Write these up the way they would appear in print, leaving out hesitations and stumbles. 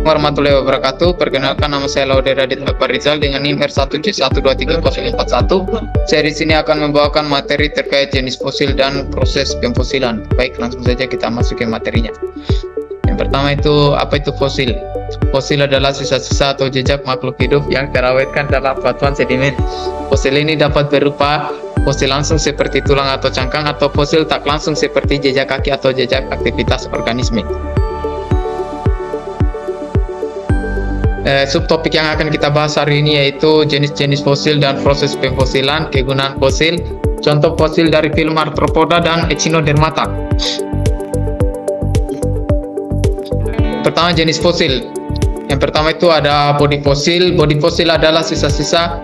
warahmatullahi wabarakatuh. Perkenalkan, nama saya Laude Radit Akbar Rizal dengan NIM R1C1230041. Saya di sini akan membawakan materi terkait jenis fosil dan proses pemfosilan. Baik, langsung saja kita masuk ke materinya. Yang pertama itu, apa itu fosil? Fosil adalah sisa-sisa atau jejak makhluk hidup yang terawetkan dalam batuan sedimen. Fosil ini dapat berupa fosil langsung seperti tulang atau cangkang, atau fosil tak langsung seperti jejak kaki atau jejak aktivitas organisme. Subtopik yang akan kita bahas hari ini yaitu jenis-jenis fosil dan proses pemfosilan, kegunaan fosil, contoh fosil dari filum Arthropoda dan Echinodermata. Pertama, jenis fosil. Yang pertama itu ada body fosil. Body fosil adalah sisa-sisa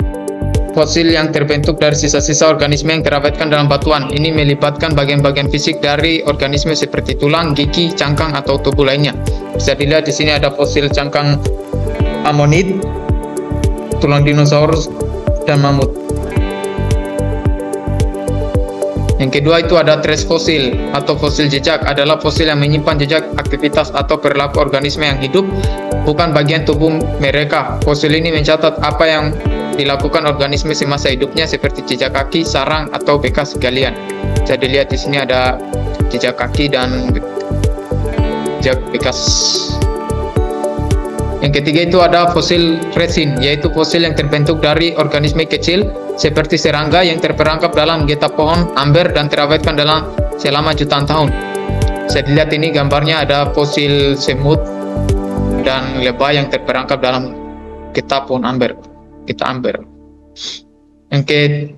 fosil yang terbentuk dari sisa-sisa organisme yang terawetkan dalam batuan. Ini melibatkan bagian-bagian fisik dari organisme seperti tulang, gigi, cangkang, atau tubuh lainnya. Bisa dilihat di sini ada fosil cangkang amonid, tulang dinosaurus, dan mamut. Yang kedua itu ada trace fosil atau fosil jejak, adalah fosil yang menyimpan jejak aktivitas atau perilaku organisme yang hidup, bukan bagian tubuh mereka. Fosil ini mencatat apa yang dilakukan organisme semasa hidupnya seperti jejak kaki, sarang, atau bekas galian. Bisa dilihat di sini ada jejak kaki dan jejak bekas. Yang ketiga itu ada fosil resin, yaitu fosil yang terbentuk dari organisme kecil seperti serangga yang terperangkap dalam getah pohon amber dan terawetkan selama jutaan tahun. Saya lihat ini gambarnya ada fosil semut dan lebah yang terperangkap dalam getah pohon amber, getah amber. Yang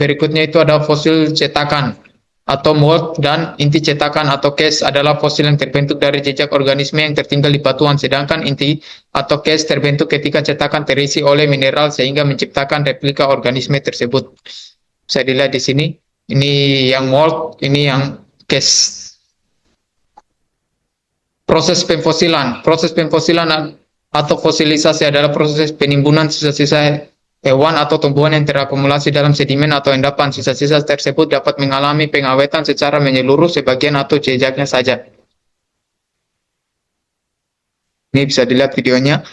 berikutnya itu ada fosil cetakan atau mold, dan inti cetakan atau case adalah fosil yang terbentuk dari jejak organisme yang tertinggal di batuan, sedangkan inti atau case terbentuk ketika cetakan terisi oleh mineral sehingga menciptakan replika organisme tersebut. Bisa dilihat di sini, ini yang mold, ini yang case. Proses pemfosilan. Proses pemfosilan atau fosilisasi adalah proses penimbunan sisa-sisa hewan atau tumbuhan yang terakumulasi dalam sedimen atau endapan. Sisa-sisa tersebut dapat mengalami pengawetan secara menyeluruh, sebagian atau jejaknya saja. Ini bisa dilihat videonya,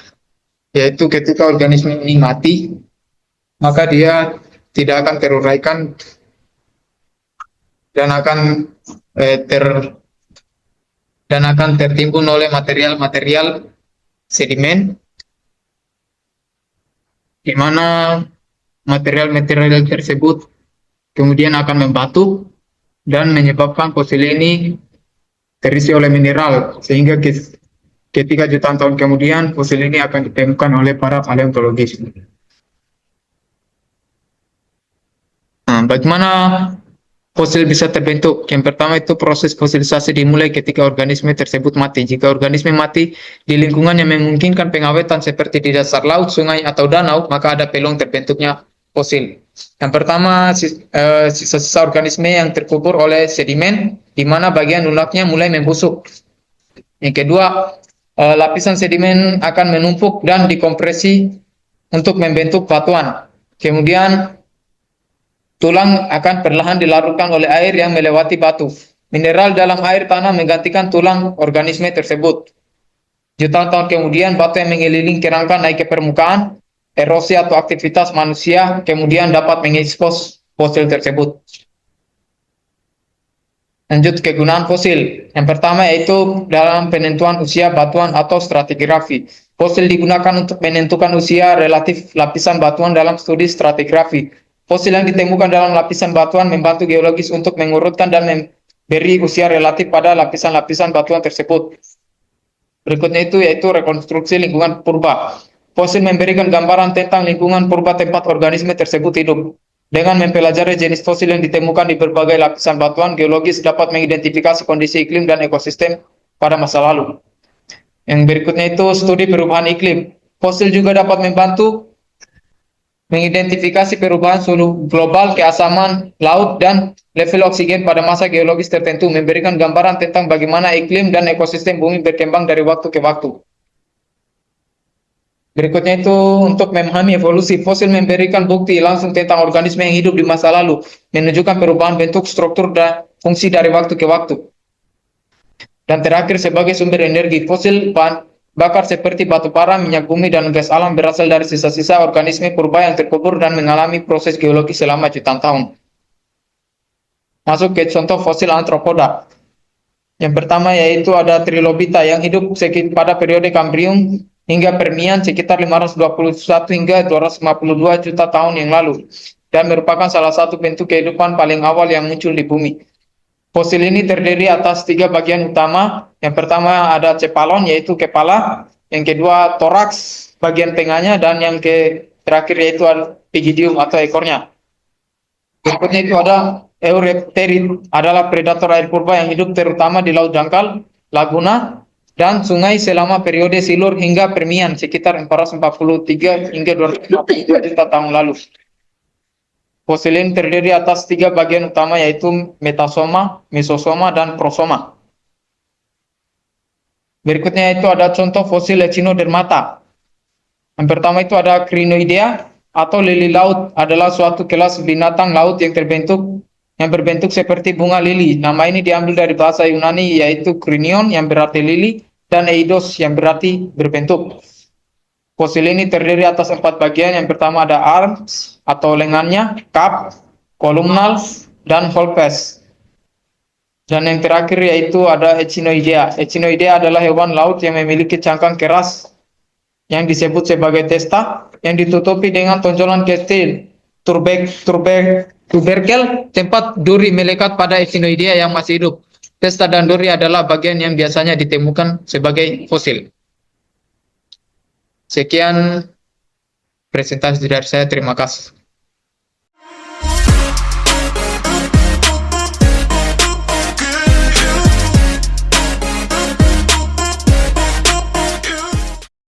yaitu ketika organisme ini mati, maka dia tidak akan teruraikan dan akan tertimbun oleh material-material sedimen, di mana material-material tersebut kemudian akan membatu dan menyebabkan fosil ini terisi oleh mineral, sehingga ketika jutaan tahun kemudian fosil ini akan ditemukan oleh para paleontologis. Nah, bagaimana fosil bisa terbentuk? Yang pertama itu proses fosilisasi dimulai ketika organisme tersebut mati. Jika organisme mati di lingkungan yang memungkinkan pengawetan seperti di dasar laut, sungai, atau danau, maka ada peluang terbentuknya fosil. Yang pertama, sisa-sisa organisme yang terkubur oleh sedimen, di mana bagian lunaknya mulai membusuk. Yang kedua, lapisan sedimen akan menumpuk dan dikompresi untuk membentuk batuan. Kemudian tulang akan perlahan dilarutkan oleh air yang melewati batu. Mineral dalam air tanah menggantikan tulang organisme tersebut. Jutaan tahun kemudian, batu yang mengelilingi kerangka naik ke permukaan. Erosi atau aktivitas manusia kemudian dapat mengekspos fosil tersebut. Lanjut, kegunaan fosil. Yang pertama yaitu dalam penentuan usia batuan atau stratigrafi. Fosil digunakan untuk menentukan usia relatif lapisan batuan dalam studi stratigrafi. Fosil yang ditemukan dalam lapisan batuan membantu geologis untuk mengurutkan dan memberi usia relatif pada lapisan-lapisan batuan tersebut. Berikutnya itu yaitu rekonstruksi lingkungan purba. Fosil memberikan gambaran tentang lingkungan purba tempat organisme tersebut hidup. Dengan mempelajari jenis fosil yang ditemukan di berbagai lapisan batuan, geologis dapat mengidentifikasi kondisi iklim dan ekosistem pada masa lalu. Yang berikutnya itu studi perubahan iklim. Fosil juga dapat membantu mengidentifikasi perubahan suhu global, keasaman laut, dan level oksigen pada masa geologis tertentu, memberikan gambaran tentang bagaimana iklim dan ekosistem bumi berkembang dari waktu ke waktu. Berikutnya itu untuk memahami evolusi. Fosil memberikan bukti langsung tentang organisme yang hidup di masa lalu, menunjukkan perubahan bentuk, struktur, dan fungsi dari waktu ke waktu. Dan terakhir sebagai sumber energi, fosil bakar seperti batu bara, minyak bumi, dan gas alam berasal dari sisa-sisa organisme purba yang terkubur dan mengalami proses geologi selama jutaan tahun. Masuk ke contoh fosil antropoda. Yang pertama yaitu ada Trilobita yang hidup pada periode Kambrium hingga Permian sekitar 521 hingga 252 juta tahun yang lalu dan merupakan salah satu bentuk kehidupan paling awal yang muncul di bumi. Fosil ini terdiri atas 3 bagian utama. Yang pertama ada cephalon yaitu kepala, yang kedua toraks bagian tengahnya, dan yang terakhir yaitu pygidium atau ekornya. Berikutnya itu ada Eurypterid, adalah predator air purba yang hidup terutama di laut dangkal, laguna, dan sungai selama periode Silur hingga Permian sekitar 443 hingga 252 juta tahun lalu. Fosil ini terdiri atas 3 bagian utama yaitu metasoma, mesosoma, dan prosoma. Berikutnya itu ada contoh fosil Echinodermata. Yang pertama itu ada Crinoidea atau lili laut, adalah suatu kelas binatang laut yang berbentuk seperti bunga lili. Nama ini diambil dari bahasa Yunani yaitu krinion yang berarti lili dan eidos yang berarti berbentuk. Fosil ini terdiri atas 4 bagian. Yang pertama ada arms atau lengannya, cup, columnal, dan volpes. Dan yang terakhir yaitu ada Echinoidea. Echinoidea adalah hewan laut yang memiliki cangkang keras yang disebut sebagai testa, yang ditutupi dengan tonjolan kecil tuberkel, tempat duri melekat pada Echinoidea yang masih hidup. Testa dan duri adalah bagian yang biasanya ditemukan sebagai fosil. Sekian presentasi dari saya, terima kasih.